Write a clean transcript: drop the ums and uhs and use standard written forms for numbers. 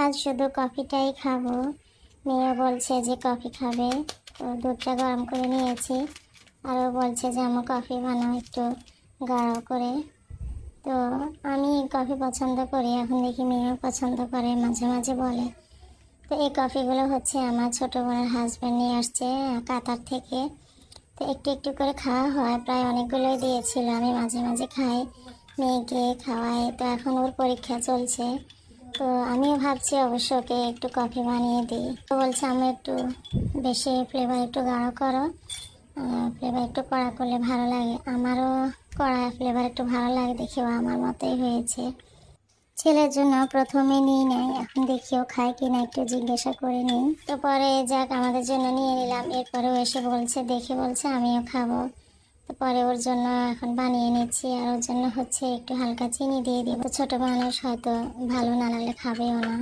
আজ শুধু কফিটাই খাবো। মেয়ে বলছে যে কফি খাবে, তো দুধটা গরম করে নিয়েছি। আরও বলছে যে আমার কফি বানাও একটু গাঢ় করে। তো আমি কফি পছন্দ করি, এখন দেখি মেয়েও পছন্দ করে, মাঝে মাঝে বলে। তো এই কফিগুলো হচ্ছে আমার ছোটো বোনের হাজব্যান্ড নিয়ে আসছে কাতার থেকে। তো একটু একটু করে খাওয়া হয়, প্রায় অনেকগুলোই দিয়েছিল, আমি মাঝে মাঝে খাই, মেয়েকে খাওয়াই। তো এখন ওর পরীক্ষা চলছে, তো আমিও ভাবছি অবশ্য ওকে একটু কফি বানিয়ে দিই। তো বলছে আমি একটু বেশি ফ্লেভার একটু গাঢ় করো, ফ্লেভার একটু কড়া করলে ভালো লাগে। আমারও কড়া ফ্লেভার একটু ভালো লাগে, দেখেও আমার মতোই হয়েছে। ছেলের জন্য প্রথমে নিই নাই, এখন দেখিও খায় কিনা একটু জিজ্ঞাসা করে নিই। তো পরে যাক আমাদের জন্য নিয়ে নিলাম। এরপরেও এসে বলছে, দেখে বলছে আমিও খাবো। তো পরে ওর জন্য এখন বানিয়ে নিচ্ছি, আর ওর জন্য হচ্ছে একটু হালকা চিনি দিয়ে দিব। ছোট মানুষ হয়তো ভালো না লাগলে খাবেও না।